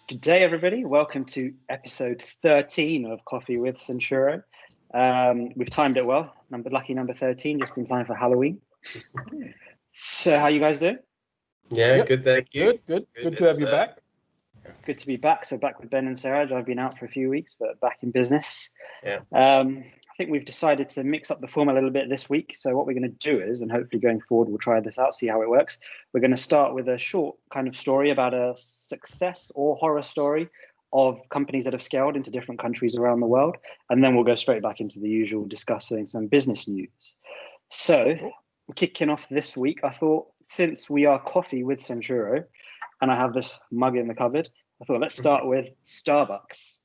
Good day, everybody. Welcome to episode 13 of Coffee with Centuro. We've timed it well. Lucky number 13, just in time for Halloween. So, how you guys doing? Yeah, good. Thank you. Good to have you back. Good to be back. So back with Ben and Sarah. I've been out for a few weeks, but back in business. Yeah. I think we've decided to mix up the format a little bit this week. So what we're going to do is, and hopefully going forward, we'll try this out, see how it works. We're going to start with a short kind of story about a success or horror story of companies that have scaled into different countries around the world. And then we'll go straight back into the usual discussing some business news. So kicking off this week, I thought since we are Coffee with Centuro and I have this mug in the cupboard, I thought let's start with Starbucks.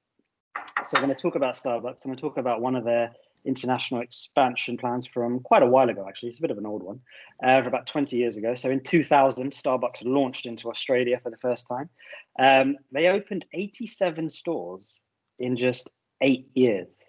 So I'm going to talk about Starbucks. I'm going to talk about one of their international expansion plans from quite a while ago, actually. It's a bit of an old one, for about 20 years ago. So in 2000, Starbucks launched into Australia for the first time. They opened 87 stores in just 8 years.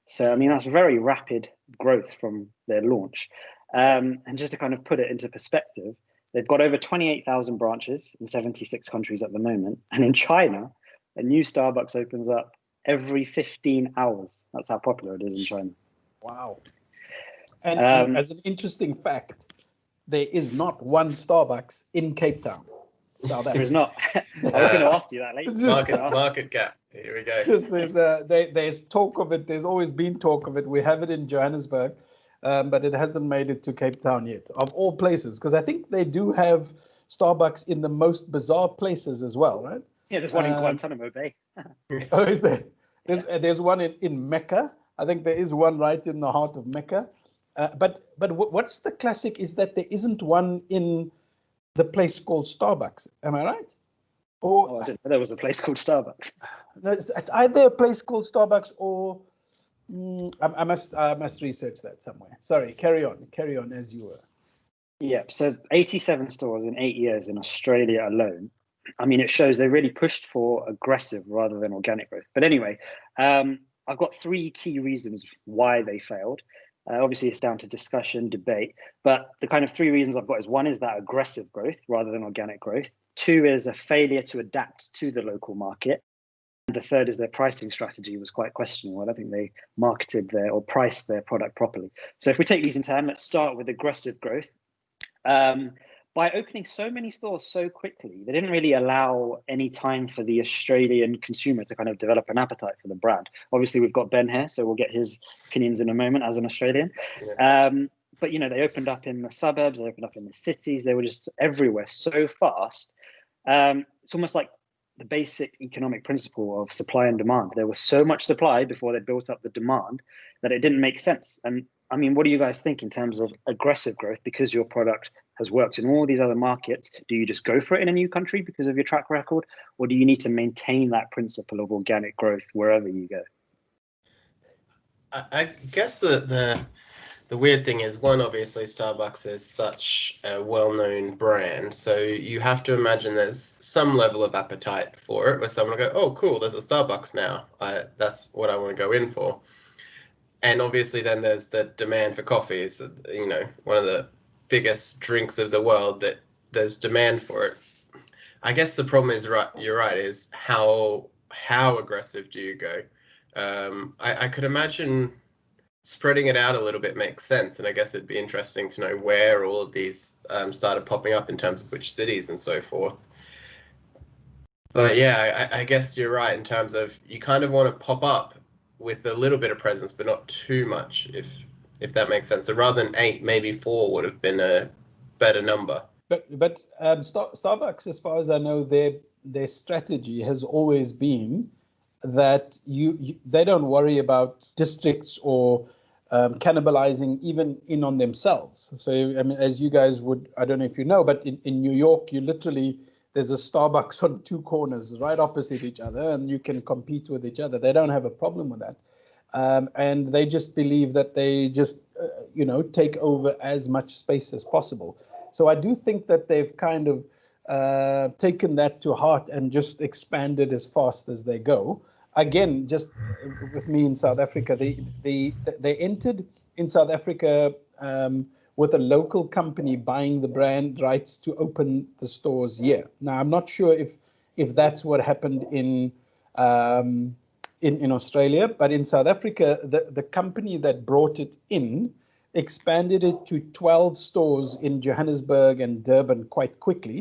So, I mean, that's very rapid growth from their launch. And just to kind of put it into perspective, they've got over 28,000 branches in 76 countries at the moment. And in China, a new Starbucks opens up every 15 hours. That's how popular it is in China. Wow. And as an interesting fact, there is not one Starbucks in Cape Town, South Africa. There is not. I was going to ask you that later. Market gap. Here we go. Just there's talk of it. There's always been talk of it. We have it in Johannesburg, but it hasn't made it to Cape Town yet, of all places. Because I think they do have Starbucks in the most bizarre places as well, right? Yeah, there's one in Guantanamo Bay. Oh, is there? There's one in Mecca. I think there is one right in the heart of Mecca. But what's the classic is that there isn't one in the place called Starbucks. Am I right? Or I didn't know there was a place called Starbucks. No, it's either a place called Starbucks or I must research that somewhere. Sorry, carry on as you were. Yeah, so 87 stores in 8 years in Australia alone. I mean, it shows they really pushed for aggressive rather than organic growth. But anyway, I've got 3 key reasons why they failed. Obviously, it's down to discussion, debate. But the kind of 3 reasons I've got is 1 is that aggressive growth rather than organic growth. 2 is a failure to adapt to the local market. And the 3rd is their pricing strategy was quite questionable. I don't think they marketed or priced their product properly. So if we take these in turn, let's start with aggressive growth. By opening so many stores so quickly, they didn't really allow any time for the Australian consumer to kind of develop an appetite for the brand. Obviously, we've got Ben here, so we'll get his opinions in a moment as an Australian. Yeah. But, you know, they opened up in the suburbs, they opened up in the cities, they were just everywhere so fast. It's almost like the basic economic principle of supply and demand. There was so much supply before they built up the demand that it didn't make sense. And I mean, what do you guys think in terms of aggressive growth? Because your product has worked in all these other markets, do you just go for it in a new country because of your track record? Or do you need to maintain that principle of organic growth wherever you go? I guess the weird thing is, one, obviously Starbucks is such a well-known brand, so you have to imagine there's some level of appetite for it, where someone will go, oh, cool, there's a Starbucks now. That's what I want to go in for. And obviously then there's the demand for coffee. It's, you know, one of the biggest drinks of the world, that there's demand for it. I guess the problem is, you're right, is how aggressive do you go? I could imagine spreading it out a little bit makes sense, and I guess it'd be interesting to know where all of these started popping up in terms of which cities and so forth. But yeah, I guess you're right in terms of you kind of want to pop up with a little bit of presence, but not too much, if that makes sense. So rather than 8, maybe 4 would have been a better number. But Starbucks, as far as I know, their strategy has always been that they don't worry about districts or cannibalizing even in on themselves. So I mean, as you guys would, I don't know if you know, but in New York, there's a Starbucks on 2 corners right opposite each other, and you can compete with each other. They don't have a problem with that. And they just believe that they just, take over as much space as possible. So I do think that they've kind of taken that to heart and just expanded as fast as they go. Again, just with me in South Africa, they entered in South Africa with a local company buying the brand rights to open the stores here. Now, I'm not sure if if that's what happened in Australia. But in South Africa, the company that brought it in expanded it to 12 stores in Johannesburg and Durban quite quickly.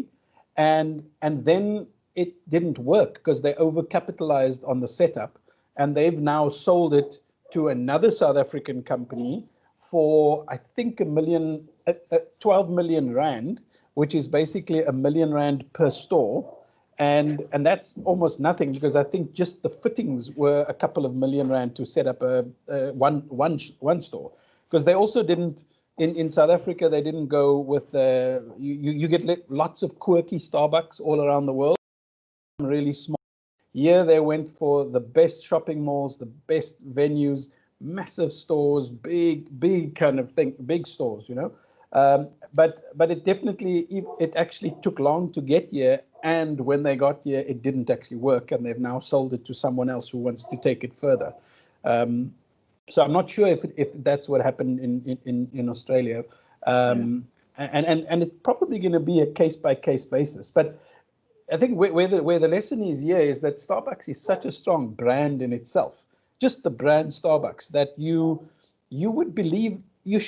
And then it didn't work because they overcapitalized on the setup, and they've now sold it to another South African company for, I think, 12 million rand, which is basically R1 million per store. And that's almost nothing, because I think just the fittings were a couple of million rand to set up one store. Because they also didn't, in South Africa, they didn't go with you get lots of quirky Starbucks all around the world, really small. Here they went for the best shopping malls, the best venues, massive stores, big kind of thing, big stores, you know. But it actually took long to get here, and when they got here, it didn't actually work, and they've now sold it to someone else who wants to take it further. So I'm not sure if that's what happened in Australia, and it's probably going to be a case by case basis. But I think where the lesson is here is that Starbucks is such a strong brand in itself. Just the brand Starbucks, that you would believe you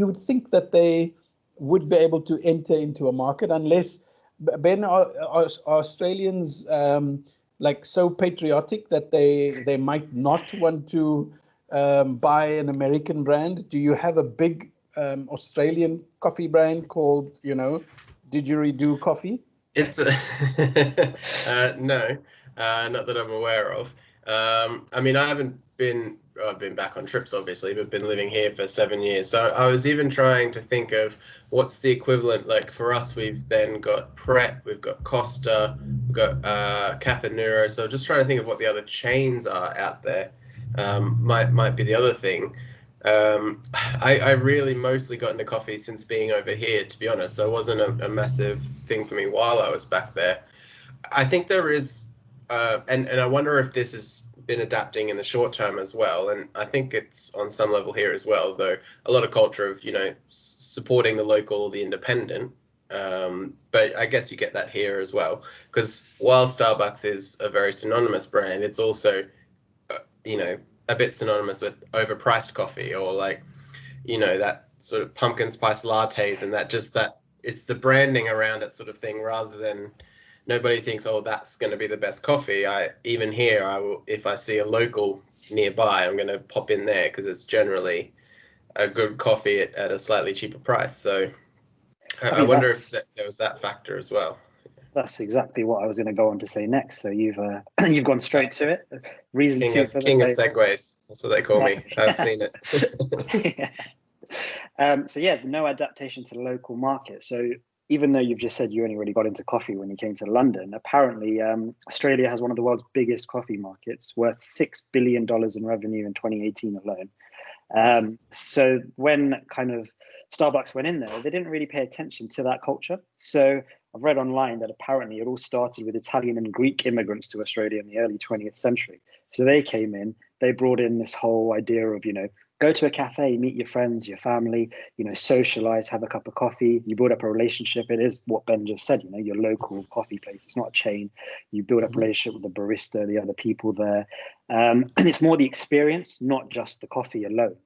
would think that they would be able to enter into a market, unless, Ben, are Australians like so patriotic that they might not want to buy an American brand? Do you have a big Australian coffee brand called, Didgeridoo Coffee? It's no, not that I'm aware of. I mean, I haven't been. I've been back on trips, obviously, but been living here for 7 years. So I was even trying to think of what's the equivalent. Like for us, we've then got Pret, we've got Costa, we've got Cafe Nero. So just trying to think of what the other chains are out there. Might be the other thing. I really mostly got into coffee since being over here, to be honest. So it wasn't a massive thing for me while I was back there. I think there is, and I wonder if this has been adapting in the short term as well. And I think it's on some level here as well, though a lot of culture of, supporting the local, the independent. But I guess you get that here as well, because while Starbucks is a very synonymous brand, it's also, a bit synonymous with overpriced coffee, or like, that sort of pumpkin spice lattes, and that it's the branding around it sort of thing, rather than nobody thinks, oh, that's going to be the best coffee. Even here, I will, if I see a local nearby, I'm going to pop in there because it's generally a good coffee at a slightly cheaper price. So I wonder if there was that factor as well. That's exactly what I was going to go on to say next. So you've you've gone straight to it. Reason King two of for the segues. That's what they call me. I've seen it. So yeah, no adaptation to the local market. So even though you've just said you only really got into coffee when you came to London, apparently Australia has one of the world's biggest coffee markets, worth $6 billion in revenue in 2018 alone. So when kind of Starbucks went in there, they didn't really pay attention to that culture. So I've read online that apparently it all started with Italian and Greek immigrants to Australia in the early 20th century. So they came in, they brought in this whole idea of, go to a cafe, meet your friends, your family, socialize, have a cup of coffee. You build up a relationship. It is what Ben just said, your local coffee place. It's not a chain. You build up a relationship with the barista, the other people there. And it's more the experience, not just the coffee alone.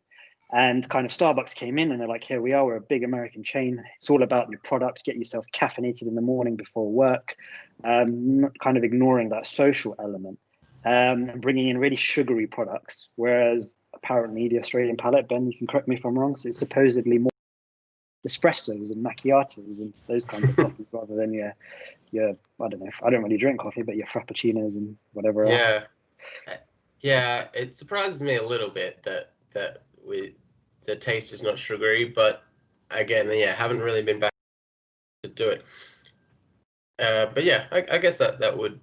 And kind of Starbucks came in and they're like, here we are, we're a big American chain. It's all about your product. Get yourself caffeinated in the morning before work, kind of ignoring that social element, and bringing in really sugary products. Whereas apparently the Australian palate, Ben, you can correct me if I'm wrong, so it's supposedly more espressos and macchiatos and those kinds of coffees rather than your I don't know, I don't really drink coffee, but your frappuccinos and whatever else. Yeah, it surprises me a little bit that the taste is not sugary, but again, haven't really been back to do it. But yeah, I guess that would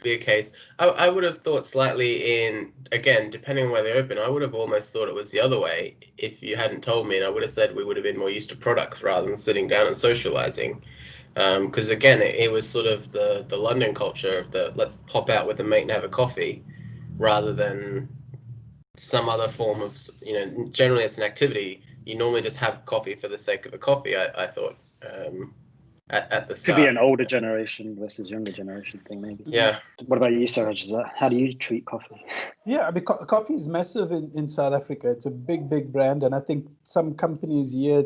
be a case. I would have thought slightly again, depending on where they open, I would have almost thought it was the other way if you hadn't told me, and I would have said we would have been more used to products rather than sitting down and socializing. Because again, it was sort of the London culture of the let's pop out with a mate and have a coffee, rather than some other form of, generally it's an activity. You normally just have coffee for the sake of a coffee, I thought. at the Could start. be an older generation versus younger generation thing, maybe. Yeah. What about you, Sarah? How do you treat coffee? Yeah, I mean, coffee is massive in South Africa. It's a big brand, and I think some companies here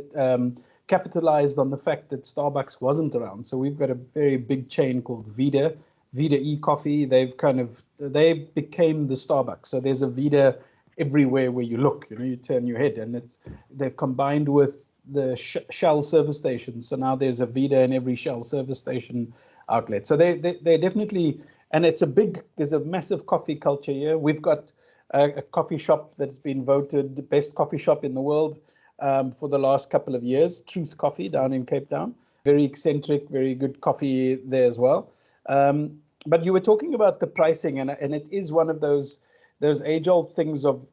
capitalized on the fact that Starbucks wasn't around. So we've got a very big chain called Vida e-coffee. They became the Starbucks. So there's a Vida everywhere where you look. You turn your head, and they've combined with the Shell service stations. So now there's a Vida in every Shell service station outlet. So they definitely. And there's a massive coffee culture here. We've got a coffee shop that's been voted the best coffee shop in the world for the last couple of years, Truth Coffee down in Cape Town. Very eccentric, very good coffee there as well. But you were talking about the pricing, and it is one of those age-old things of,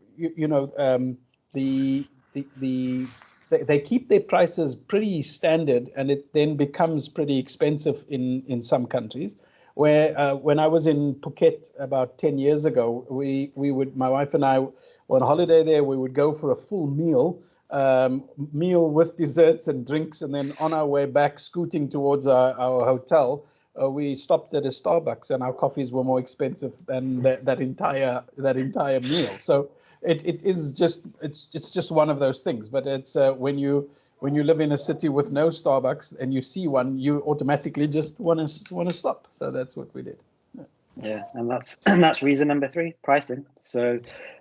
they keep their prices pretty standard, and it then becomes pretty expensive in some countries. Where when I was in Phuket about 10 years ago, my wife and I were on holiday there. We would go for a full meal with desserts and drinks, and then on our way back, scooting towards our hotel, we stopped at a Starbucks, and our coffees were more expensive than that entire meal. So it's just one of those things. But it's when you live in a city with no Starbucks and you see one, you automatically just want to stop. So that's what we did. Yeah, and that's reason number 3, pricing. So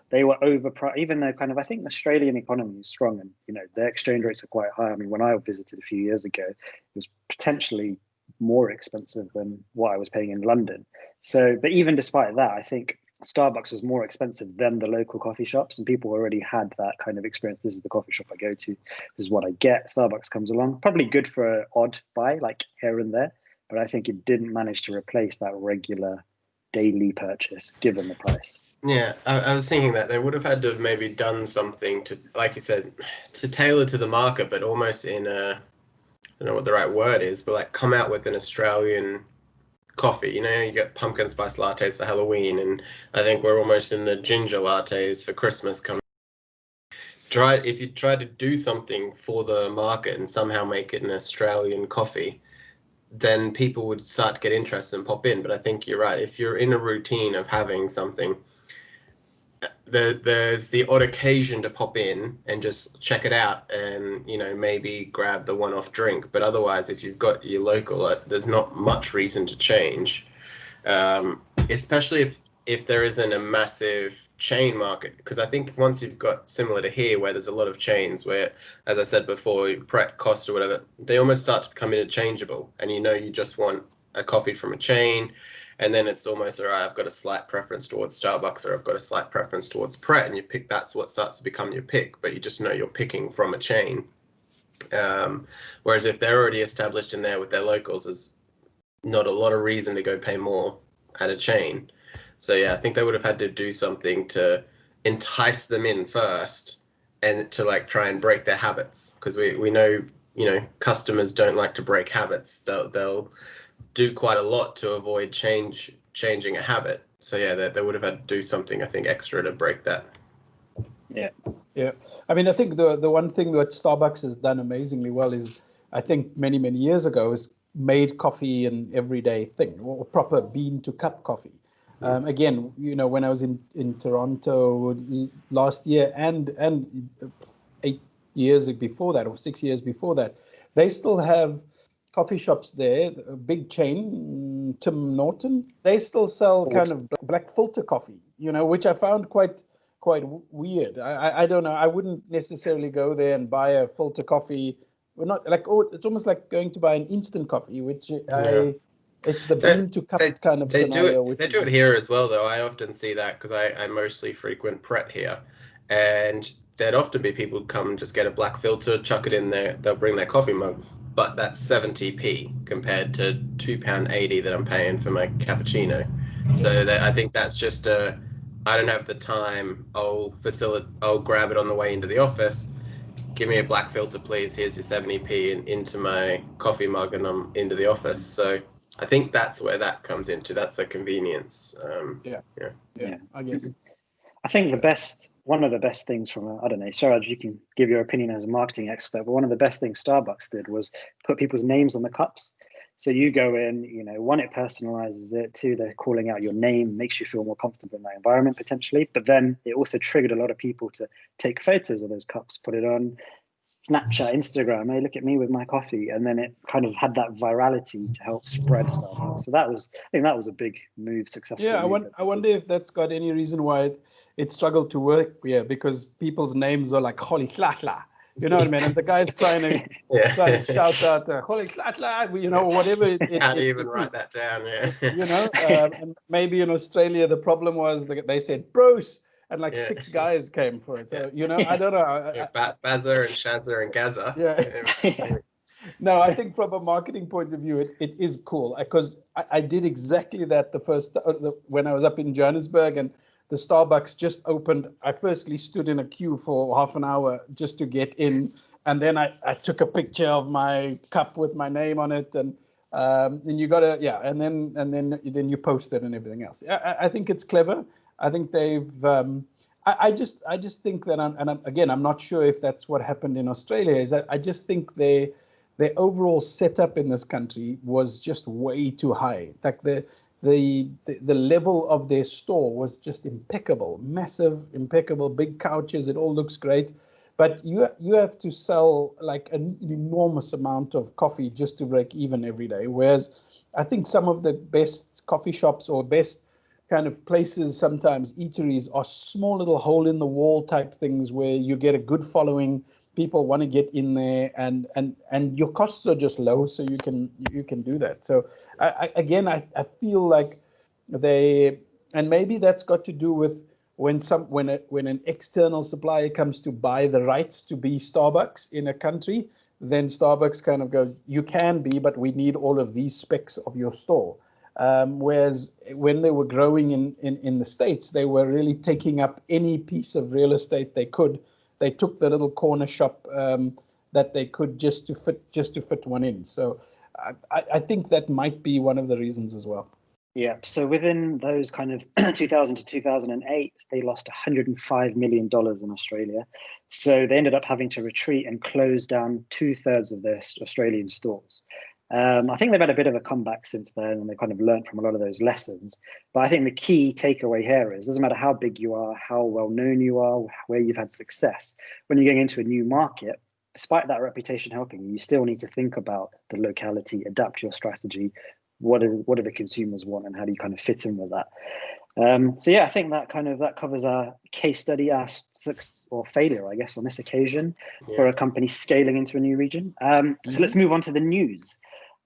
they were overpriced, even though I think the Australian economy is strong, and their exchange rates are quite high. I mean, when I visited a few years ago, it was potentially more expensive than what I was paying in London. So, but even despite that, I think Starbucks was more expensive than the local coffee shops, and people already had that kind of experience. This is the coffee shop I go to. This is what I get. Starbucks comes along, probably good for an odd buy, like here and there, but I think it didn't manage to replace that regular daily purchase given the price. Yeah, I was thinking that they would have had to have maybe done something to, like you said, to tailor to the market, but almost in a, I don't know what the right word is, but like come out with an Australian coffee. You get pumpkin spice lattes for Halloween, and I think we're almost in the ginger lattes for Christmas coming. If you try to do something for the market and somehow make it an Australian coffee, then people would start to get interested and pop in. But I think you're right. If you're in a routine of having something, there's the odd occasion to pop in and just check it out and maybe grab the one-off drink. But otherwise, if you've got your local, there's not much reason to change, especially if there isn't a massive chain market. Because I think once you've got, similar to here, where there's a lot of chains where, as I said before, Pret, Cost or whatever, they almost start to become interchangeable, and you just want a coffee from a chain. And then it's almost, all right, I've got a slight preference towards Starbucks, or I've got a slight preference towards Pret, and you pick, that's what starts to become your pick, but you just know you're picking from a chain. Whereas if they're already established in there with their locals, there's not a lot of reason to go pay more at a chain. So yeah, I think they would have had to do something to entice them in first, and to try and break their habits, because we know customers don't like to break habits. They'll do quite a lot to avoid changing a habit. So yeah, they would have had to do something, I think, extra to break that. Yeah. I mean, I think the one thing that Starbucks has done amazingly well is, I think many years ago, is made coffee an everyday thing, or proper bean to cup coffee. Again, when I was in Toronto last year and 8 years before that, or 6 years before that, they still have coffee shops there, a big chain, Tim Norton. They still sell kind of black filter coffee, which I found quite weird. I don't know. I wouldn't necessarily go there and buy a filter coffee. We're not it's almost like going to buy an instant coffee, which it's the bean to cup kind of scenario. They do it here as well, though. I often see that because I mostly frequent Pret here, and there'd often be people who come and just get a black filter, chuck it in there. They'll bring their coffee mug, but that's 70p compared to £2.80 that I'm paying for my cappuccino. So I think that's just I don't have the time. I'll grab it on the way into the office. Give me a black filter, please. Here's your 70p, and into my coffee mug, and I'm into the office. So I think that's where that comes into. That's a convenience. Yeah, I guess. I think one of the best things I don't know, Suraj, you can give your opinion as a marketing expert, but one of the best things Starbucks did was put people's names on the cups. So you go in, one, it personalizes it. Two, they're calling out your name, makes you feel more comfortable in that environment potentially. But then it also triggered a lot of people to take photos of those cups, put it on Snapchat, Instagram. Hey, look at me with my coffee. And then it kind of had that virality to help spread Starbucks. So I think that was a big move, successful. Yeah, I wonder if that's got any reason why it struggled to work. Yeah, because people's names are like Holy Tlatla. You know what I mean? And the guy's trying to shout out Holy Tlatla, whatever. How do you even write that down? Yeah. And maybe in Australia the problem was they said Bruce, and like 6 guys came for it. So, I don't know. Bazza and Shazza and Gaza. Yeah. No, I think from a marketing point of view, it is cool because I did exactly that when I was up in Johannesburg and the Starbucks just opened. I firstly stood in a queue for half an hour just to get in, and then I took a picture of my cup with my name on it, and you gotta and then you post it and everything else. I think it's clever. I think they've. I just think that I'm not sure if that's what happened in Australia. Is that I just think their overall setup in this country was just way too high. Like the level of their store was just impeccable, massive, impeccable, big couches. It all looks great, but you have to sell like an enormous amount of coffee just to break even every day. Whereas I think some of the best coffee shops or best kind of places, sometimes eateries, are small little hole in the wall type things where you get a good following. People want to get in there, and your costs are just low, so you can do that. So I feel like and maybe that's got to do with when an external supplier comes to buy the rights to be Starbucks in a country, then Starbucks kind of goes, you can be, but we need all of these specs of your store. Whereas when they were growing in the States, they were really taking up any piece of real estate they could. They took the little corner shop that they could just to fit one in. So I think that might be one of the reasons as well. Yeah. So within those kind of 2000 to 2008, they lost $105 million in Australia. So they ended up having to retreat and close down 2/3 of their Australian stores. I think they've had a bit of a comeback since then, and they kind of learned from a lot of those lessons. But I think the key takeaway here is, it doesn't matter how big you are, how well known you are, where you've had success, when you're going into a new market, despite that reputation helping you, you still need to think about the locality, adapt your strategy. What do the consumers want, and how do you kind of fit in with that? So yeah, I think that covers our case study, our success or failure, I guess, on this occasion for a company scaling into a new region. So let's move on to the news.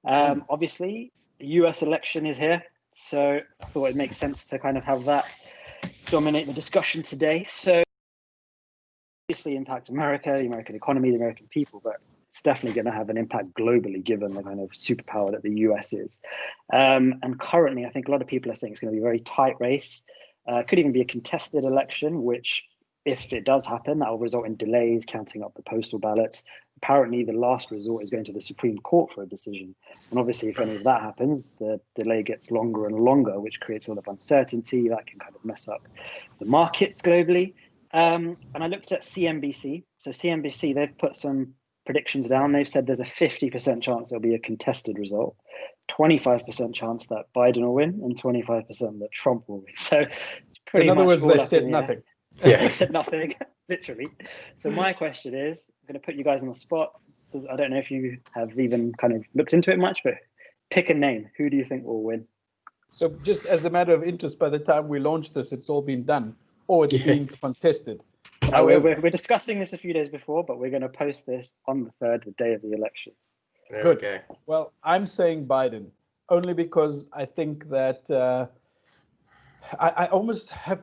Obviously, the US election is here, so I thought it makes sense to kind of have that dominate the discussion today. So obviously impact America, the American economy, the American people, but it's definitely going to have an impact globally, given the kind of superpower that the US is. And currently, I think a lot of people are saying it's going to be a very tight race. Could even be a contested election, which, if it does happen, that will result in delays counting up the postal ballots. Apparently, the last resort is going to the Supreme Court for a decision. And obviously, if any of that happens, the delay gets longer and longer, which creates a lot of uncertainty that can kind of mess up the markets globally. And I looked at CNBC. So CNBC, they've put some predictions down. They've said there's a 50% chance there'll be a contested result, 25% chance that Biden will win, and 25% that Trump will win. So it's pretty much. In other words, they said nothing. Yeah, they said nothing, literally. So my question is, I'm going to put you guys on the spot. I don't know if you have even kind of looked into it much, but pick a name. Who do you think will win? So just as a matter of interest, by the time we launch this, it's all been done, or it's being contested. No, we're discussing this a few days before, but we're going to post this on the 3rd, the day of the election. Good. Okay. Well, I'm saying Biden, only because I think that I almost have,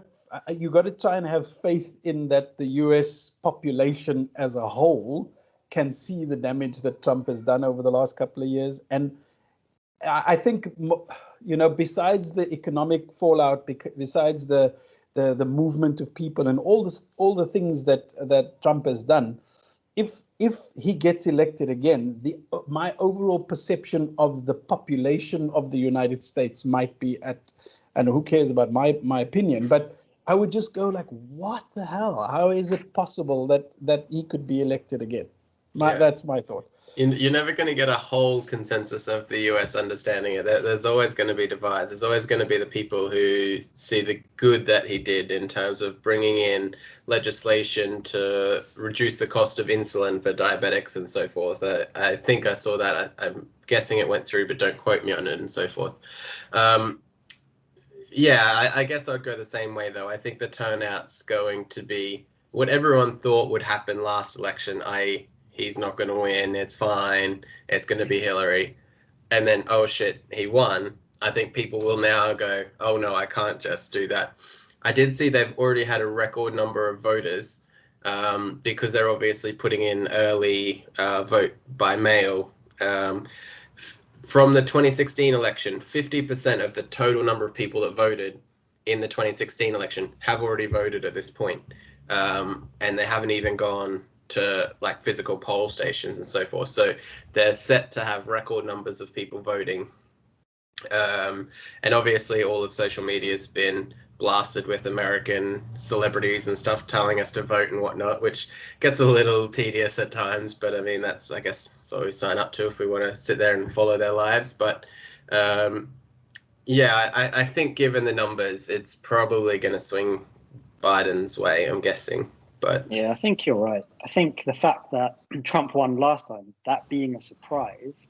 you got to try and have faith in that the US population as a whole can see the damage that Trump has done over the last couple of years. And I think, besides the economic fallout, besides the movement of people and all the things that Trump has done, if he gets elected again, my overall perception of the population of the United States might be at, and who cares about my opinion, but I would just go like, what the hell? How is it possible that he could be elected again? That's my thought. You're never going to get a whole consensus of the US understanding it. There's always going to be divides. There's always going to be the people who see the good that he did in terms of bringing in legislation to reduce the cost of insulin for diabetics and so forth. I think I saw that. I'm guessing it went through, but don't quote me on it and so forth. I guess I'd go the same way, though. I think the turnout's going to be what everyone thought would happen last election, i.e., he's not going to win, it's fine, it's going to be Hillary. And then, oh shit, he won. I think people will now go, oh no, I can't just do that. I did see they've already had a record number of voters because they're obviously putting in early vote by mail. From the 2016 election, 50% of the total number of people that voted in the 2016 election have already voted at this point. And they haven't even gone to like physical poll stations and so forth. So they're set to have record numbers of people voting. And obviously all of social media has been blasted with American celebrities and stuff telling us to vote and whatnot, which gets a little tedious at times. But I mean, that's, I guess, what we sign up to if we want to sit there and follow their lives. But I think given the numbers, it's probably going to swing Biden's way, I'm guessing. But yeah, I think you're right. I think the fact that Trump won last time, that being a surprise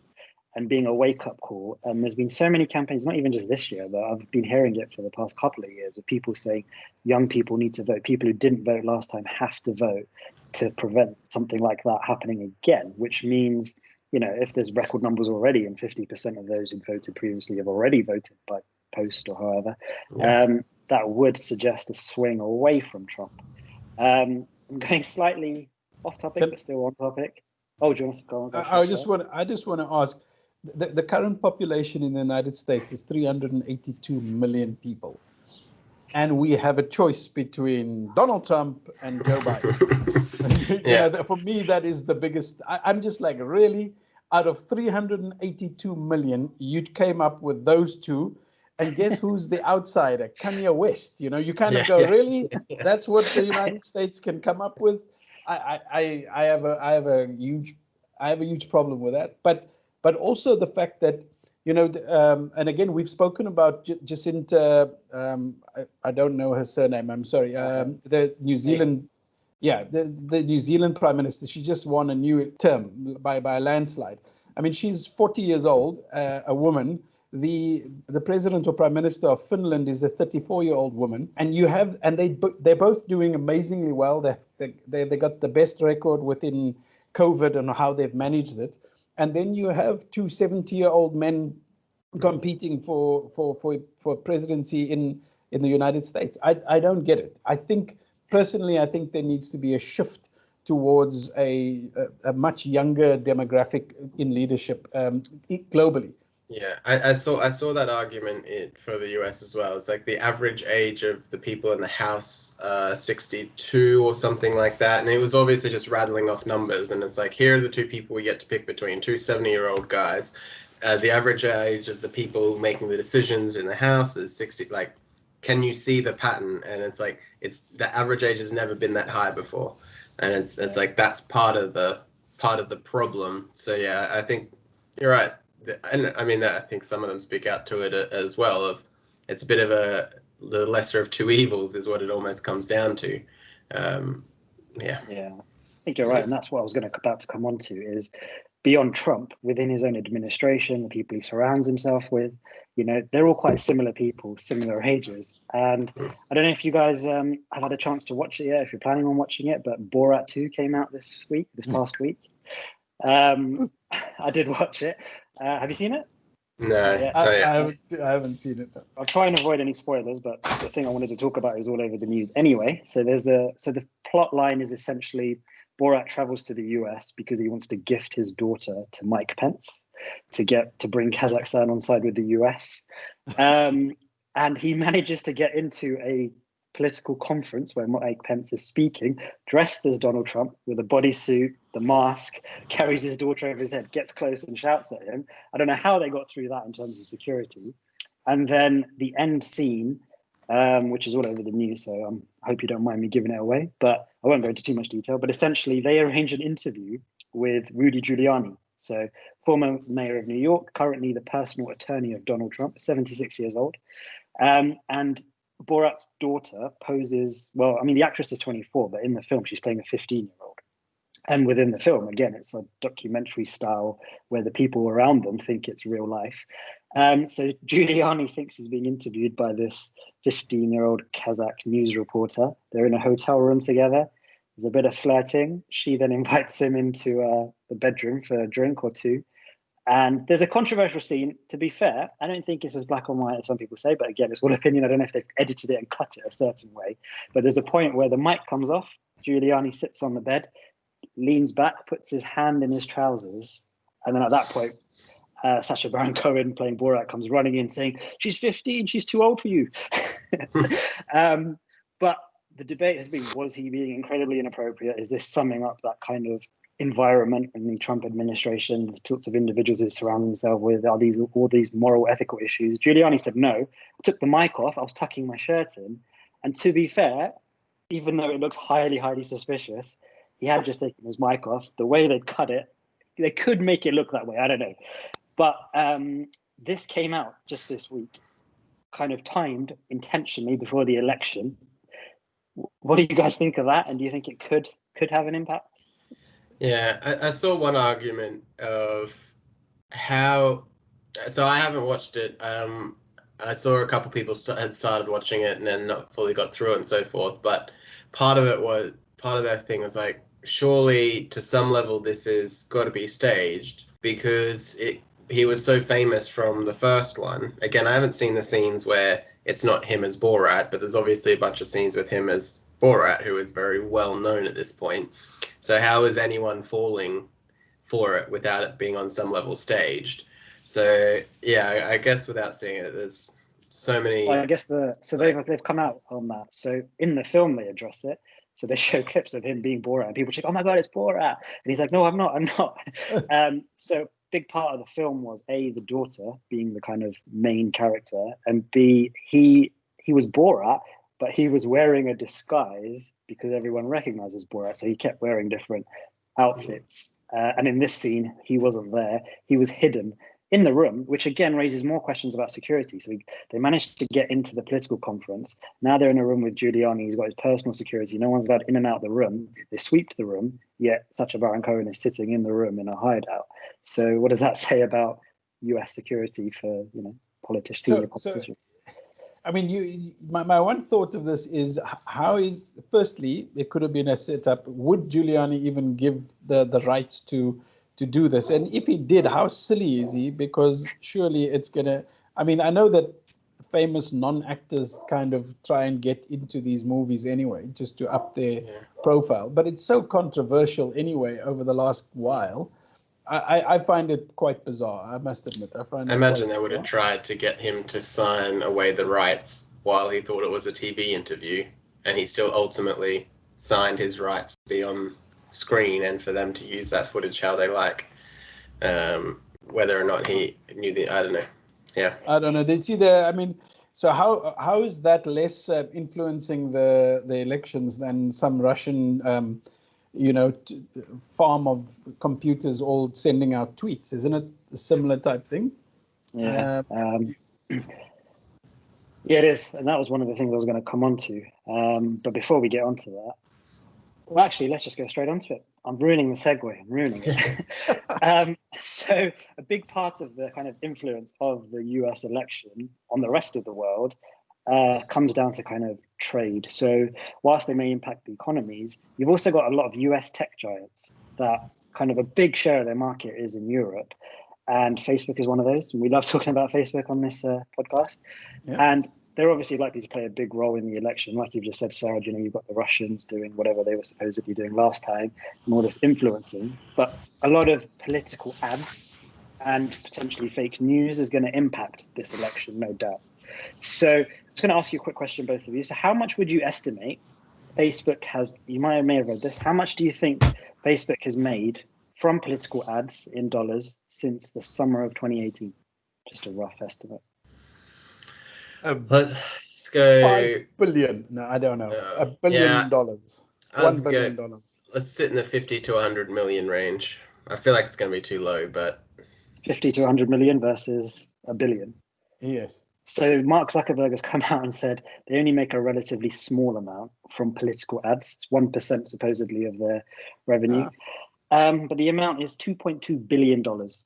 and being a wake-up call, and there's been so many campaigns, not even just this year, but I've been hearing it for the past couple of years, of people saying young people need to vote. People who didn't vote last time have to vote to prevent something like that happening again, which means, you know, if there's record numbers already and 50% of those who voted previously have already voted by post or however, that would suggest a swing away from Trump. I'm going slightly off topic, but still on topic. Oh, do you want to go on? I just want to ask, the current population in the United States is 382 million people. And we have a choice between Donald Trump and Joe Biden. You know, for me, that is the biggest. I'm just like, really? Out of 382 million, you came up with those two. And guess who's the outsider? Kanye West. You know, you kind of go, really? That's what the United States can come up with? I have a huge problem with that. But also the fact that, you know, and again, we've spoken about Jacinta, I don't know her surname, I'm sorry, the New Zealand, the New Zealand Prime Minister. She just won a new term by a landslide. I mean, she's 40 years old, a woman. The president or prime minister of Finland is a 34-year-old woman, and they're both doing amazingly well. They got the best record within COVID and how they've managed it. And then you have two 70-year-old men competing for presidency in the United States. I don't get it. I think there needs to be a shift towards a much younger demographic in leadership globally. Yeah, I saw that argument for the US as well. It's like the average age of the people in the House, 62 or something like that. And it was obviously just rattling off numbers. And it's like, here are the two people we get to pick between, two 70-year-old guys. The average age of the people making the decisions in the House is 60. Like, can you see the pattern? And it's like, the average age has never been that high before. And it's like, that's part of the problem. So yeah, I think you're right. And I mean, I think some of them speak out to it as well. Of it's a bit of the lesser of two evils is what it almost comes down to. Yeah, I think you're right, and that's what I was about to come on to is beyond Trump, within his own administration, the people he surrounds himself with, you know, they're all quite similar people, similar ages. And I don't know if you guys have had a chance to watch it yet, if you're planning on watching it, but Borat 2 came out this past week. I did watch it. Have you seen it? No, I haven't seen it. I'll try and avoid any spoilers, but the thing I wanted to talk about is all over the news anyway. So the plot line is essentially Borat travels to the US because he wants to gift his daughter to Mike Pence to bring Kazakhstan on side with the US. And he manages to get into a political conference where Mike Pence is speaking, dressed as Donald Trump with a bodysuit, the mask, carries his daughter over his head, gets close and shouts at him. I don't know how they got through that in terms of security. And then the end scene, which is all over the news. So I hope you don't mind me giving it away, but I won't go into too much detail. But essentially, they arranged an interview with Rudy Giuliani. So former mayor of New York, currently the personal attorney of Donald Trump, 76 years old. And Borat's daughter poses, well, I mean, the actress is 24, but in the film, she's playing a 15-year-old. And within the film, again, it's a documentary style where the people around them think it's real life. So Giuliani thinks he's being interviewed by this 15-year-old Kazakh news reporter. They're in a hotel room together. There's a bit of flirting. She then invites him into the bedroom for a drink or two. And there's a controversial scene. To be fair, I don't think it's as black and white as some people say, but again, it's all opinion. I don't know if they've edited it and cut it a certain way. But there's a point where the mic comes off. Giuliani sits on the bed, leans back, puts his hand in his trousers. And then at that point, Sacha Baron Cohen playing Borat comes running in saying, "She's 15, she's too old for you." But the debate has been, was he being incredibly inappropriate? Is this summing up that kind of environment in the Trump administration, the sorts of individuals he surrounds himself with? Are these all these moral, ethical issues? Giuliani said no. I took the mic off. I was tucking my shirt in. And to be fair, even though it looks highly, highly suspicious, he had just taken his mic off. The way they'd cut it, they could make it look that way. I don't know. But this came out just this week, kind of timed intentionally before the election. What do you guys think of that? And do you think it could have an impact? Yeah, I saw one argument of how. So I haven't watched it. I saw a couple people had started watching it and then not fully got through it and so forth. But part of their thing was like, surely to some level this is got to be staged because he was so famous from the first one. Again, I haven't seen the scenes where it's not him as Borat, but there's obviously a bunch of scenes with him as Borat, who is very well known at this point. So how is anyone falling for it without it being on some level staged? So yeah, I guess without seeing it, there's so many. Well, I guess they've come out on that. So in the film they address it. So they show clips of him being Borat, and people say, "Oh my God, it's Borat!" And he's like, "No, I'm not." So big part of the film was A, the daughter being the kind of main character, and B, he was Borat, but he was wearing a disguise because everyone recognizes Borat. So he kept wearing different outfits. And in this scene, he wasn't there. He was hidden in the room, which again raises more questions about security. So they managed to get into the political conference. Now they're in a room with Giuliani. He's got his personal security. No one's allowed in and out of the room. They sweep the room, yet Sacha Baron Cohen is sitting in the room in a hideout. So what does that say about US security for, senior politicians? I mean, my one thought of this is firstly, it could have been a setup. Would Giuliani even give the rights to do this? And if he did, how silly is he? Because surely it's gonna. I mean, I know that famous non-actors kind of try and get into these movies anyway, just to up their profile. But it's so controversial anyway over the last while. I find it quite bizarre, I must admit. I imagine they would have tried to get him to sign away the rights while he thought it was a TV interview, and he still ultimately signed his rights to be on screen and for them to use that footage how they like. Whether or not he knew I don't know. Yeah. I don't know. Did you see I mean, so how is that less influencing the elections than some Russian farm of computers all sending out tweets? Isn't it a similar type thing? Yeah. Yeah, it is. And that was one of the things I was going to come on to. But before we get onto that, well, actually, let's just go straight onto it. I'm ruining the segue. I'm ruining it. So a big part of the kind of influence of the US election on the rest of the world comes down to kind of trade. So whilst they may impact the economies, you've also got a lot of US tech giants that kind of a big share of their market is in Europe. And Facebook is one of those. And we love talking about Facebook on this podcast. Yeah. And they're obviously likely to play a big role in the election. Like you've just said, Sarah, you've got the Russians doing whatever they were supposedly doing last time and all this influencing. But a lot of political ads and potentially fake news is going to impact this election, no doubt. So I was going to ask you a quick question, both of you. So how much would you estimate Facebook has, you may have read this, how much do you think Facebook has made from political ads in dollars since the summer of 2018? Just a rough estimate. But Let's go. $5 billion. No, I don't know. $1 billion. $1 billion. Let's sit in the 50 to 100 million range. I feel like it's going to be too low, but 50 to 100 million versus $1 billion. Yes. So Mark Zuckerberg has come out and said they only make a relatively small amount from political ads. It's 1% supposedly of their revenue. But the amount is $2.2 billion. This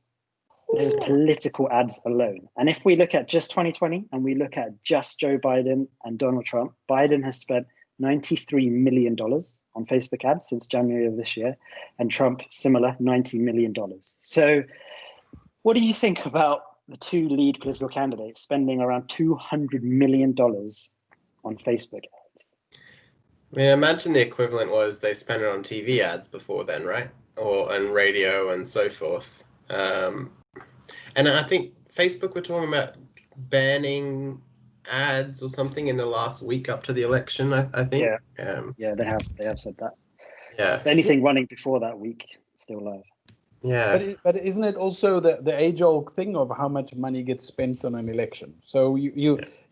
is political ads alone. And if we look at just 2020 and we look at just Joe Biden and Donald Trump, Biden has spent $93 million on Facebook ads since January of this year, and Trump, similar, $90 million. So what do you think about the two lead political candidates spending around $200 million on Facebook ads? I mean, imagine the equivalent was they spent it on TV ads before then, right? And radio and so forth. And I think Facebook were talking about banning ads or something in the last week up to the election, I think. Yeah, they have said that. Yeah. Anything running before that week still live. Yeah. But isn't it also the age-old thing of how much money gets spent on an election? So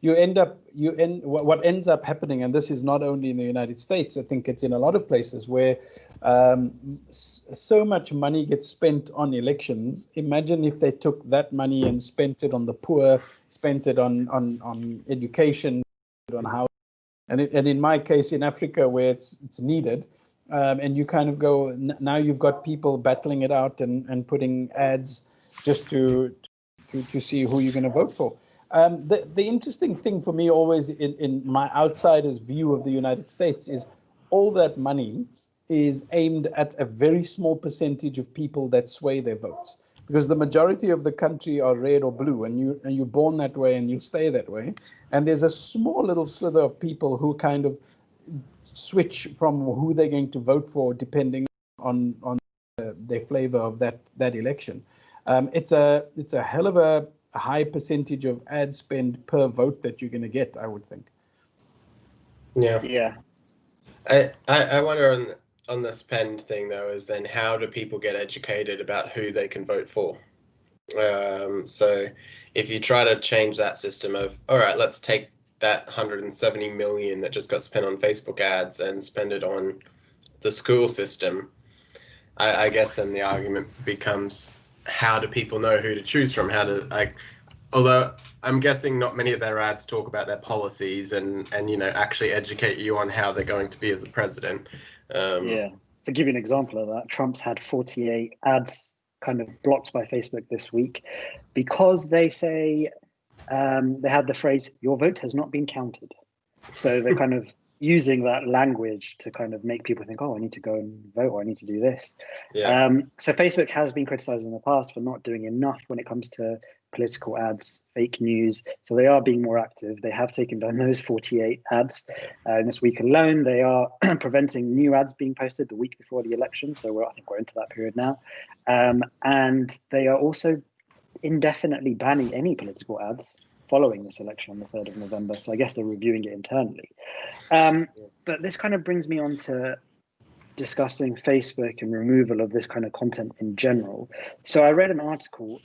what ends up happening, and this is not only in the United States, I think it's in a lot of places where so much money gets spent on elections. Imagine if they took that money and spent it on the poor, spent it on education, on housing, and in my case in Africa where it's needed. And you kind of go, now you've got people battling it out and putting ads just to see who you're going to vote for. The interesting thing for me always in my outsider's view of the United States is all that money is aimed at a very small percentage of people that sway their votes. Because the majority of the country are red or blue, and you're born that way and you stay that way. And there's a small little slither of people who kind of switch from who they're going to vote for depending on their flavor of that election. It's a hell of a high percentage of ad spend per vote that you're going to get, I would think. Yeah. I wonder on the spend thing though, is then how do people get educated about who they can vote for? So if you try to change that system of, all right, let's take that 170 million that just got spent on Facebook ads and spend it on the school system, I guess then the argument becomes, how do people know who to choose from? Although I'm guessing not many of their ads talk about their policies and actually educate you on how they're going to be as a president. To give you an example of that, Trump's had 48 ads kind of blocked by Facebook this week because they say they had the phrase, "Your vote has not been counted." So they're kind of using that language to kind of make people think, oh, I need to go and vote, or I need to do this. So Facebook has been criticized in the past for not doing enough when it comes to political ads, fake news. So they are being more active. They have taken down those 48 ads. In this week alone, they are preventing new ads being posted the week before the election. So I think we're into that period now. And they are also indefinitely banning any political ads following this election on the 3rd of November. So I guess they're reviewing it internally. But this kind of brings me on to discussing Facebook and removal of this kind of content in general. So I read an article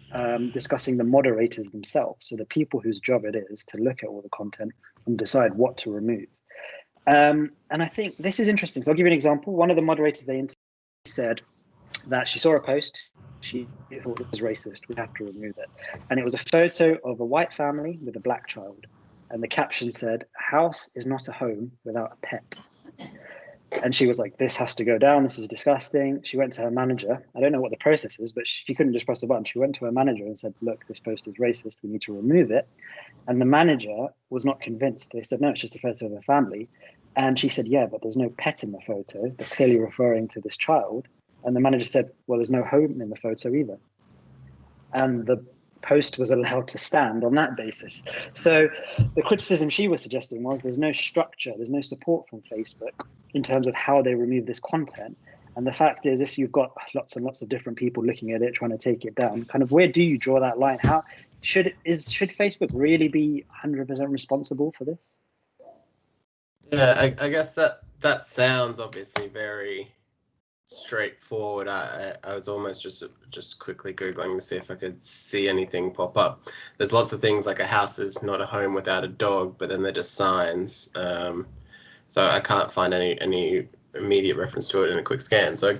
discussing the moderators themselves, so the people whose job it is to look at all the content and decide what to remove. And I think this is interesting. So I'll give you an example. One of the moderators they interviewed said that she saw a post. She thought it was racist. We have to remove it. And it was a photo of a white family with a black child. And the caption said, "House is not a home without a pet." And she was like, this has to go down. This is disgusting. She went to her manager. I don't know what the process is, but she couldn't just press the button. She went to her manager and said, look, this post is racist. We need to remove it. And the manager was not convinced. They said, no, it's just a photo of a family. And she said, yeah, but there's no pet in the photo. They're clearly referring to this child. And the manager said, well, there's no home in the photo either. And the post was allowed to stand on that basis. So the criticism she was suggesting was there's no structure, there's no support from Facebook in terms of how they remove this content. And the fact is, if you've got lots and lots of different people looking at it, trying to take it down, kind of where do you draw that line? How should Facebook really be 100% responsible for this? Yeah, I guess that sounds obviously very straightforward. I was almost just quickly Googling to see if I could see anything pop up. There's lots of things like a house is not a home without a dog, but then they're just signs. So I can't find any immediate reference to it in a quick scan. So,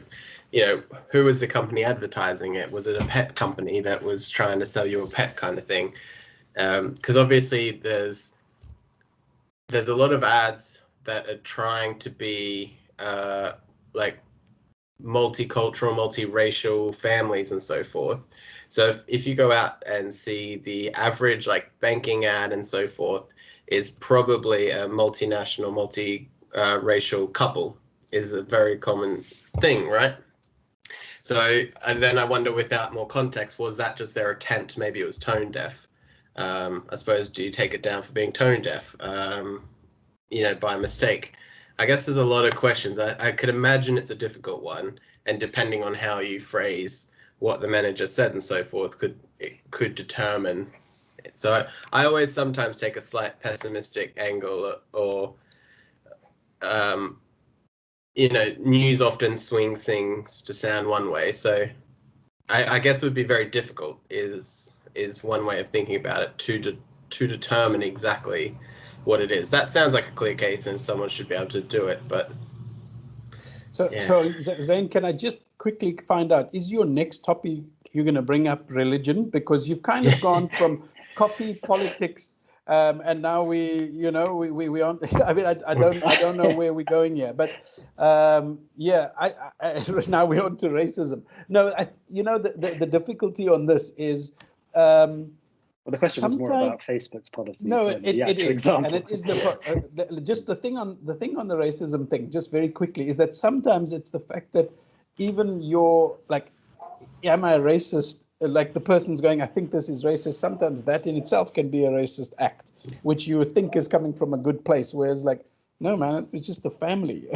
who was the company advertising it? Was it a pet company that was trying to sell you a pet kind of thing? Because obviously there's a lot of ads that are trying to be like multicultural, multiracial families and so forth. So if you go out and see the average like banking ad and so forth is probably a multinational, multi-racial couple is a very common thing, right? So and then I wonder, without more context, was that just their attempt? Maybe it was tone deaf. I suppose, do you take it down for being tone deaf, by mistake? I guess there's a lot of questions. I could imagine it's a difficult one, and depending on how you phrase what the manager said and so forth, could determine it. So I always sometimes take a slight pessimistic angle, or news often swings things to sound one way. So I guess it would be very difficult is one way of thinking about it, to determine exactly what it is. That sounds like a clear case and someone should be able to do it, but So Zane, can I just quickly find out, is your next topic you're going to bring up religion? Because you've kind of gone from coffee, politics, and now we aren't. I mean, I don't know where we're going here, but now we're on to racism. No, the difficulty on this is. Well, the question was more about Facebook's policies. No, than it actual is, example. and it is just the thing on the racism thing. Just very quickly, is that sometimes it's the fact that even your like, am I a racist? Like the person's going, I think this is racist. Sometimes that in itself can be a racist act, which you would think is coming from a good place. Whereas like, no man, it's just a family.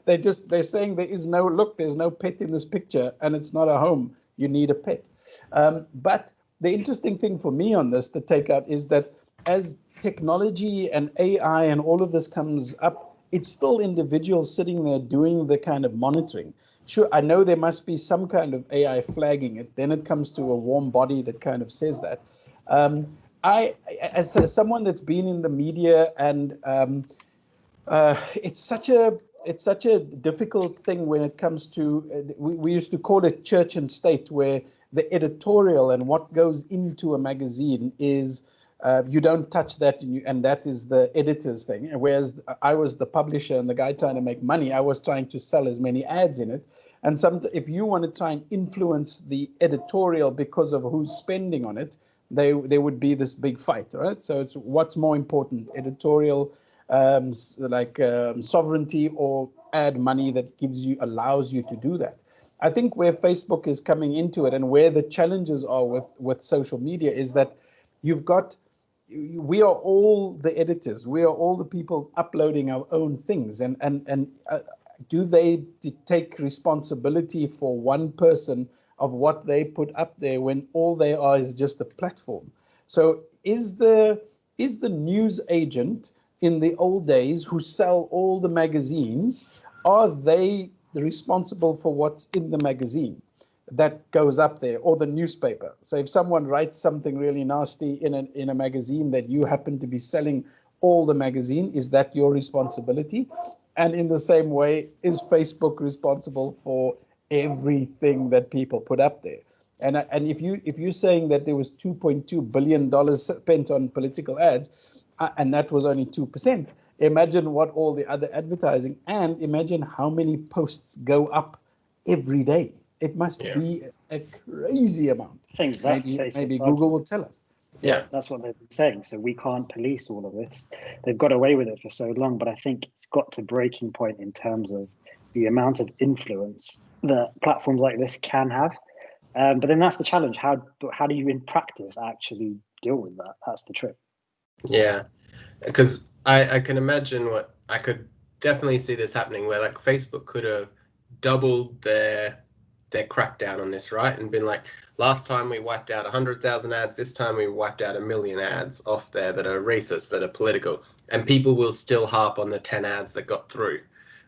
They're saying there's no pet in this picture, and it's not a home. You need a pet, but. The interesting thing for me on this to take out is that as technology and AI and all of this comes up, it's still individuals sitting there doing the kind of monitoring. Sure, I know there must be some kind of AI flagging it. Then it comes to a warm body that kind of says that. As someone that's been in the media, and it's such a difficult thing when it comes to, we used to call it church and state, where the editorial and what goes into a magazine is you don't touch that, and that is the editor's thing. Whereas I was the publisher and the guy trying to make money, I was trying to sell as many ads in it. And if you want to try and influence the editorial because of who's spending on it, there would be this big fight, right? So it's what's more important, editorial, sovereignty, or ad money that allows you to do that. I think where Facebook is coming into it, and where the challenges are with social media, is that we are all the editors, we are all the people uploading our own things, and do they take responsibility for one person of what they put up there when all they are is just a platform? So is the news agent in the old days who sell all the magazines, are they responsible for what's in the magazine that goes up there, or the newspaper? So if someone writes something really nasty in a magazine that you happen to be selling all the magazine, is that your responsibility? And in the same way, is Facebook responsible for everything that people put up there? And if you're saying that there was $2.2 billion spent on political ads, and that was only 2%, imagine what all the other advertising, and imagine how many posts go up every day. It must be a crazy amount. I think that's maybe Google will tell us. Yeah, that's what they've been saying. So we can't police all of this. They've got away with it for so long, but I think it's got to breaking point in terms of the amount of influence that platforms like this can have. But then that's the challenge. How do you in practice actually deal with that? That's the trick. Yeah, because I can imagine I could definitely see this happening, where like Facebook could have doubled their crackdown on this, right? And been like, last time we wiped out 100,000 ads, this time we wiped out 1 million ads off there that are racist, that are political, and people will still harp on the 10 ads that got through.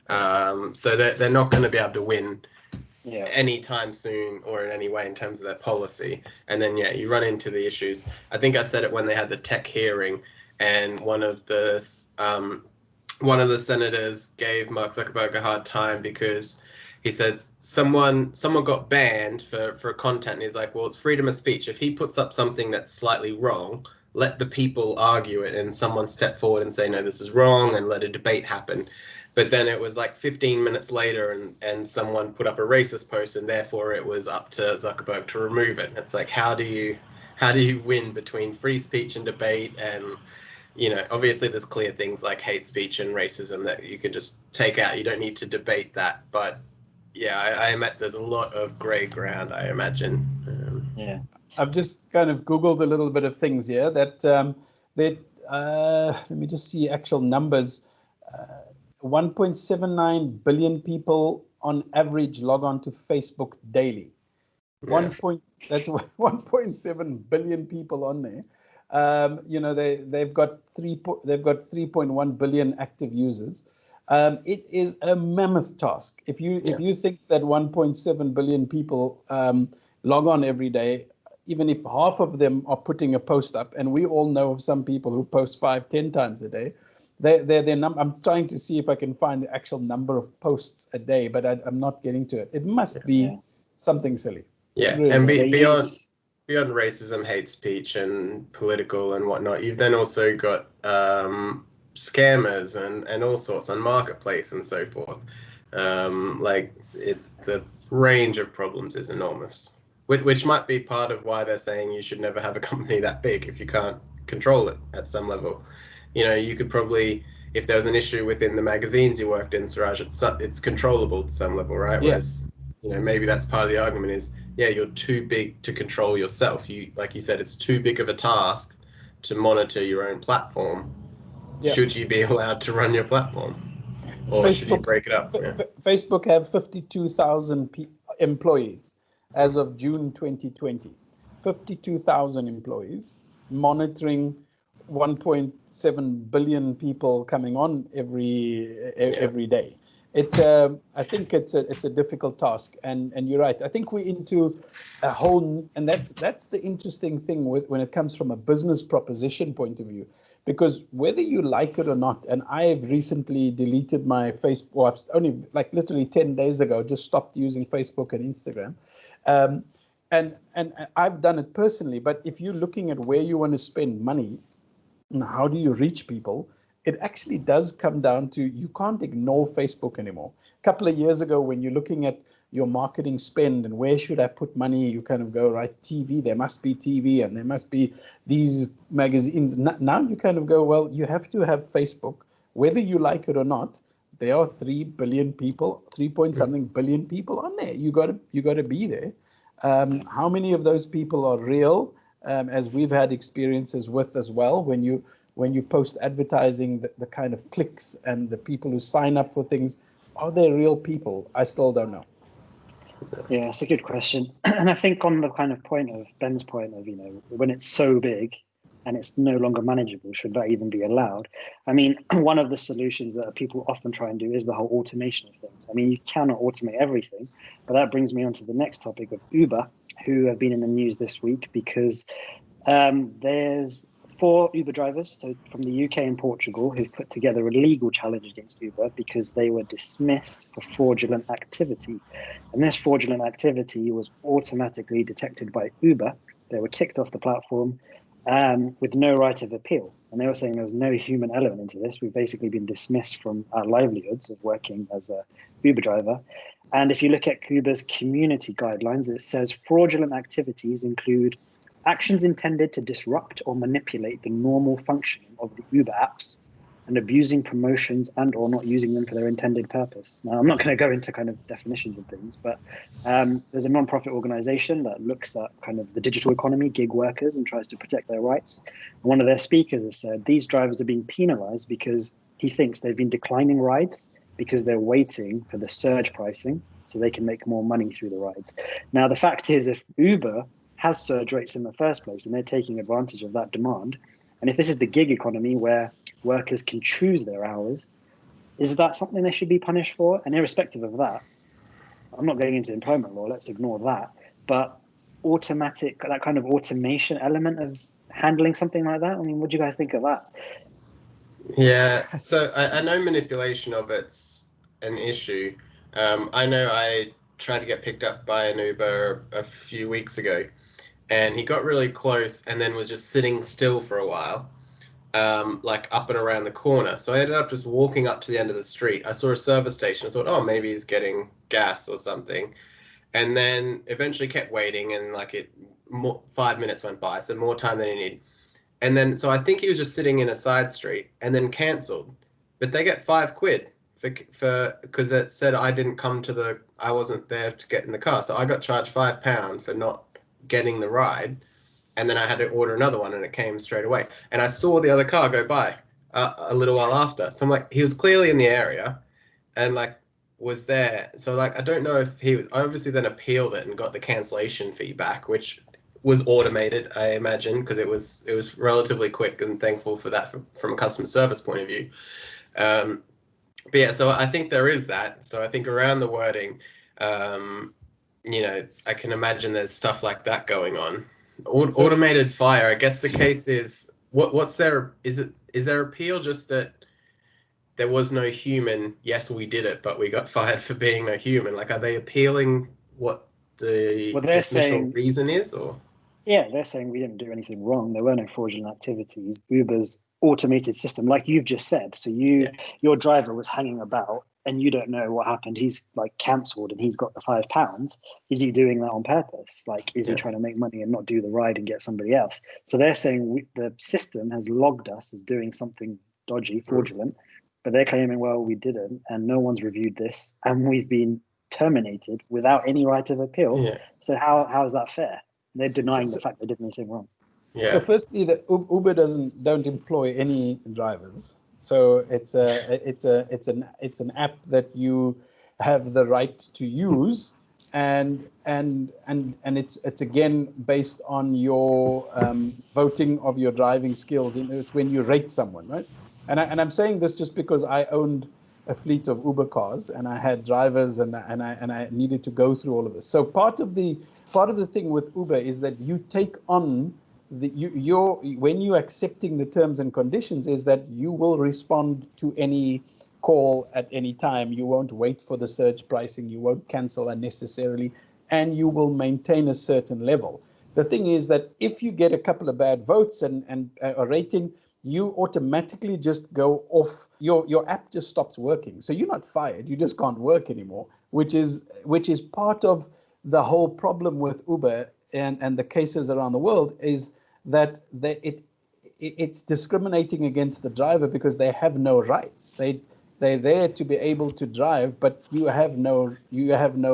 So they're not going to be able to win Yeah. anytime soon or in any way in terms of their policy. And then you run into the issues. I think I said it when they had the tech hearing, and one of the senators gave Mark Zuckerberg a hard time because he said someone got banned for content. And he's like, well, it's freedom of speech. If he puts up something that's slightly wrong, let the people argue it and someone step forward and say, no, this is wrong, and let a debate happen. But then it was like 15 minutes later and someone put up a racist post, and therefore it was up to Zuckerberg to remove it. It's like, how do you win between free speech and debate? And obviously there's clear things like hate speech and racism that you can just take out. You don't need to debate that. But yeah, I imagine there's a lot of gray ground, I imagine. Yeah. I've just kind of Googled a little bit of things here that let me just see actual numbers. 1.79 billion people on average log on to Facebook daily. That's 1.7 billion people on there. They've got 3.1 billion active users. It is a mammoth task. If you think that 1.7 billion people log on every day, even if half of them are putting a post up, and we all know of some people who post 5-10 times a day. I'm trying to see if I can find the actual number of posts a day, but I'm not getting to it. It must be something silly. Yeah, Really. and beyond racism, hate speech, and political and whatnot, you've then also got scammers and all sorts on marketplace and so forth. The range of problems is enormous, which might be part of why they're saying you should never have a company that big if you can't control it at some level. You could probably, if there was an issue within the magazines you worked in, Suraj, it's controllable to some level, right? Yeah. Whereas, maybe that's part of the argument is, you're too big to control yourself. Like you said, it's too big of a task to monitor your own platform. Yeah. Should you be allowed to run your platform? Or should you break it up? Facebook have 52,000 employees as of June 2020. 52,000 employees monitoring 1.7 billion people coming on every day. I think it's a difficult task, and you're right. I think we're into a whole, and that's the interesting thing when it comes from a business proposition point of view, because whether you like it or not, and I have recently deleted my Facebook, well, only like literally 10 days ago, just stopped using Facebook and Instagram. And I've done it personally, but if you're looking at where you want to spend money and how do you reach people, it actually does come down to you can't ignore Facebook anymore. A couple of years ago, when you're looking at your marketing spend and where should I put money, you kind of go, right, TV, there must be TV and there must be these magazines. Now you kind of go, well, you have to have Facebook, whether you like it or not. There are 3 billion people, 3-point-something billion people on there. You got to be there. How many of those people are real? As we've had experiences with as well, when you post advertising, the kind of clicks and the people who sign up for things, are they real people? I still don't know. Yeah, it's a good question. And I think on the kind of point of Ben's point of, when it's so big and it's no longer manageable, should that even be allowed? I mean, one of the solutions that people often try and do is the whole automation of things. I mean, you cannot automate everything, but that brings me on to the next topic of Uber, who have been in the news this week because there's 4 Uber drivers, so from the UK and Portugal, who've put together a legal challenge against Uber because they were dismissed for fraudulent activity. And this fraudulent activity was automatically detected by Uber. They were kicked off the platform with no right of appeal. And they were saying there was no human element into this. We've basically been dismissed from our livelihoods of working as a Uber driver. And if you look at Uber's community guidelines, it says fraudulent activities include actions intended to disrupt or manipulate the normal functioning of the Uber apps and abusing promotions and or not using them for their intended purpose. Now, I'm not going to go into kind of definitions of things, but there's a non-profit organization that looks at kind of the digital economy, gig workers, and tries to protect their rights. And one of their speakers has said these drivers are being penalized because he thinks they've been declining rides because they're waiting for the surge pricing so they can make more money through the rides. Now, the fact is, if Uber has surge rates in the first place and they're taking advantage of that demand, and if this is the gig economy where workers can choose their hours, Is that something they should be punished for? And irrespective of that, I'm not going into employment law, let's ignore that. But that kind of automation element of handling something like that, I mean, what do you guys think of that? Yeah, so I know manipulation of it's an issue. I know I tried to get picked up by an Uber a few weeks ago, and he got really close and then was just sitting still for a while, like up and around the corner. So I ended up just walking up to the end of the street. I saw a service station. I thought, oh, maybe he's getting gas or something. And then eventually kept waiting, and 5 minutes went by, so more time than he needed. And then, so I think he was just sitting in a side street and then cancelled. But they get £5 for because it said I wasn't there to get in the car. So I got charged £5 for not getting the ride. And then I had to order another one, and it came straight away. And I saw the other car go by a little while after. So I'm like, he was clearly in the area and was there. So I don't know if I obviously then appealed it and got the cancellation fee back, which was automated, I imagine, because it was relatively quick, and thankful for that from a customer service point of view. But yeah, so I think there is that. So I think around the wording, I can imagine there's stuff like that going on. Automated fire. I guess the case is what's there? Is there appeal just that there was no human? Yes, we did it, but we got fired for being no human. Are they appealing what the initial reason is, or? Yeah, they're saying we didn't do anything wrong. There were no fraudulent activities. Uber's automated system, like you've just said. So your driver was hanging about and you don't know what happened. He's cancelled and he's got the £5. Is he doing that on purpose? Is he trying to make money and not do the ride and get somebody else? So they're saying the system has logged us as doing something dodgy, fraudulent, but they're claiming, well, we didn't, and no one's reviewed this, and we've been terminated without any right of appeal. Yeah. So how is that fair? They're denying the fact they did anything wrong. Yeah. So firstly, the Uber don't employ any drivers. So it's an app that you have the right to use, and it's again based on your voting of your driving skills. It's when you rate someone, right? And I'm saying this just because I owned a fleet of Uber cars, and I had drivers, and I needed to go through all of this. So part of the thing with Uber is that you take on when you're accepting the terms and conditions, is that you will respond to any call at any time. You won't wait for the surge pricing. You won't cancel unnecessarily, and you will maintain a certain level. The thing is that if you get a couple of bad votes and a rating, you automatically just go off. Your app just stops working. So you're not fired. You just can't work anymore, which is part of the whole problem with Uber and the cases around the world, is that it's discriminating against the driver because they have no rights. They're there to be able to drive, but you have no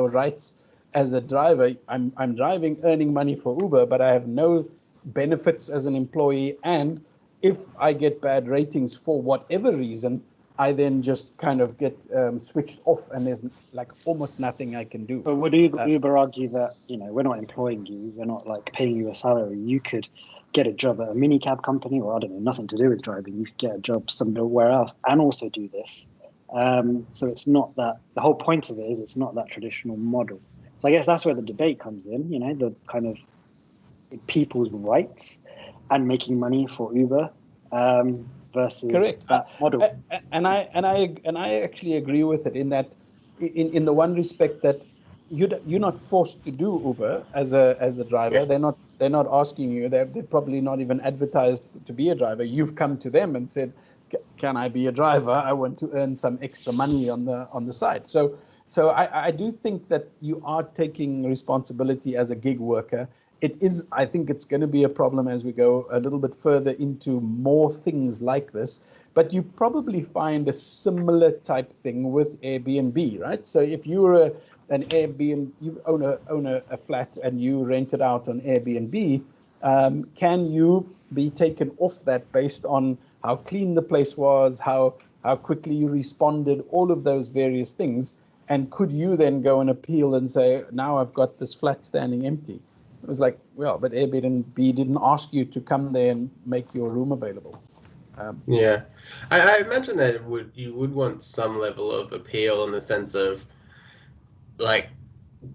rights as a driver. I'm driving, earning money for Uber, but I have no benefits as an employee. And if I get bad ratings for whatever reason, I then just kind of get switched off, and there's almost nothing I can do. But would Uber argue that, we're not employing you, we're not paying you a salary? You could get a job at a minicab company, or I don't know, nothing to do with driving. You could get a job somewhere else and also do this. So it's not that, the whole point of it is it's not that traditional model. So I guess that's where the debate comes in, the kind of people's rights and making money for Uber versus correct that model. And I actually agree with it in that, in the one respect that you're not forced to do Uber as a driver. Yeah. They're not asking you. They're probably not even advertised to be a driver. You've come to them and said, can I be a driver? I want to earn some extra money on the side. So I do think that you are taking responsibility as a gig worker. I think it's going to be a problem as we go a little bit further into more things like this. But you probably find a similar type thing with Airbnb, right? So if you're an Airbnb, you own a flat and you rent it out on Airbnb, can you be taken off that based on how clean the place was, how quickly you responded, all of those various things? And could you then go and appeal and say, now I've got this flat standing empty? It was but Airbnb didn't ask you to come there and make your room available. Yeah, I imagine that you would want some level of appeal in the sense of like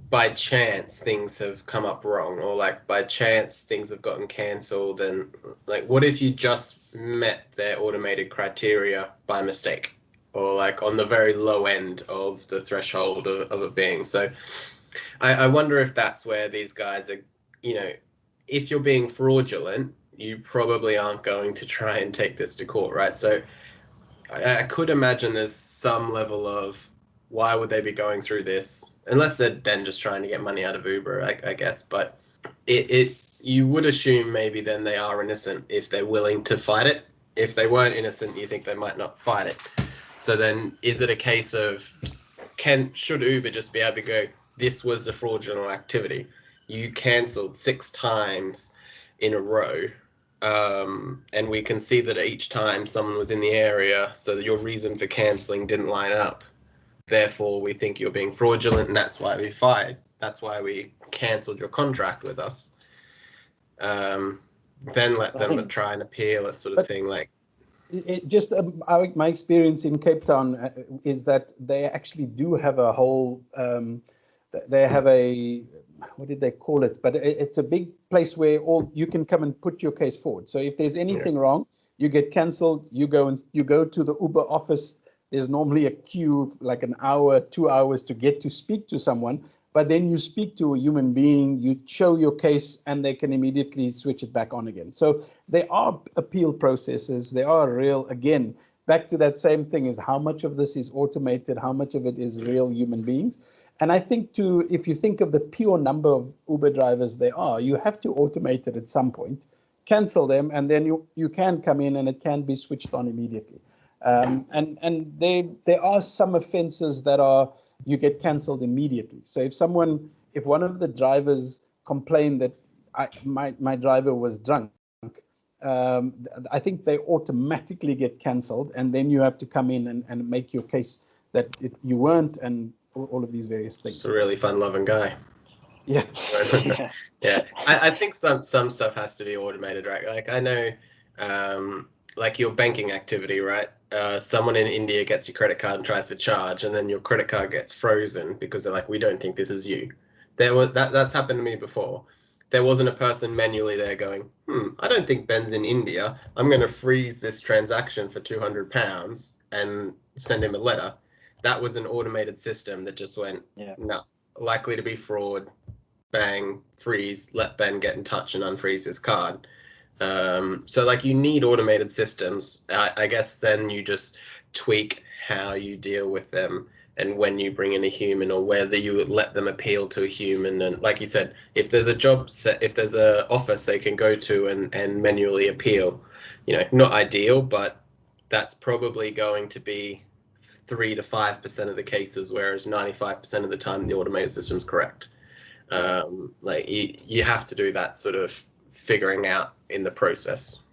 by chance things have come up wrong, or like by chance things have gotten cancelled, and like what if you just met their automated criteria by mistake, or like on the very low end of the threshold of it being. So I wonder if that's where these guys are, you know, if you're being fraudulent, you probably aren't going to try and take this to court, right? So I could imagine there's some level of why would they be going through this, unless they're then just trying to get money out of Uber, I guess. But it you would assume maybe then they are innocent if they're willing to fight it. If they weren't innocent, you think they might not fight it. So then, is it a case of should Uber just be able to go, this was a fraudulent activity, you cancelled 6 times in a row, and we can see that each time someone was in the area, so that your reason for cancelling didn't line up. Therefore, we think you're being fraudulent, and that's why we fired. That's why we cancelled your contract with us. Then let them try and appeal, that sort of thing. Like, just my experience in Cape Town is that they actually do have a whole. They have a, what did they call it? But it's a big place where you can come and put your case forward. So if there's anything wrong, you get cancelled. You go to the Uber office. There's normally a queue, like an hour, 2 hours to get to speak to someone. But then you speak to a human being, you show your case, and they can immediately switch it back on again. So there are appeal processes. There are real, again, back to that same thing, is how much of this is automated, how much of it is real human beings. And I think if you think of the pure number of Uber drivers there are, you have to automate it at some point, cancel them, and then you can come in and it can be switched on immediately. And there are some offenses that you get cancelled immediately. So if one of the drivers complained that my driver was drunk, I think they automatically get cancelled, and then you have to come in and make your case that you weren't, and all of these various things. It's a really fun-loving guy. Yeah. Yeah. I think some stuff has to be automated, right? Like I know, like your banking activity, right? Someone in India gets your credit card and tries to charge, and then your credit card gets frozen because they're like, we don't think this is you. That's happened to me before. There wasn't a person manually there going, I don't think Ben's in India. I'm going to freeze this transaction for £200 and send him a letter. That was an automated system that just went, no, likely to be fraud, bang, freeze, let Ben get in touch and unfreeze his card. So like you need automated systems. I guess then you just tweak how you deal with them, and when you bring in a human, or whether you would let them appeal to a human. And like you said, if there's a job set, if there's a office they can go to and manually appeal, not ideal, but that's probably going to be 3 to 5% of the cases, whereas 95% of the time the automated system's correct. Like you have to do that sort of figuring out in the process.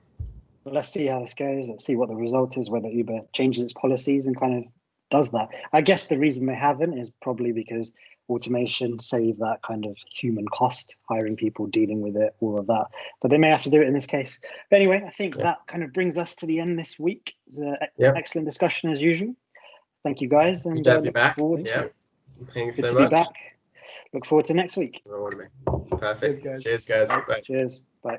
Well, let's see how this goes. Let's see what the result is, whether Uber changes its policies and kind of does that. I guess the reason they haven't is probably because automation save that kind of human cost, hiring people, dealing with it, all of that. But they may have to do it in this case. But anyway, I think that kind of brings us to the end this week. It was an excellent discussion as usual. Thank you guys. And good to have you back. Good Thanks so to much. be back. Look forward to next week. Perfect. Cheers, guys. Bye. Cheers. Bye.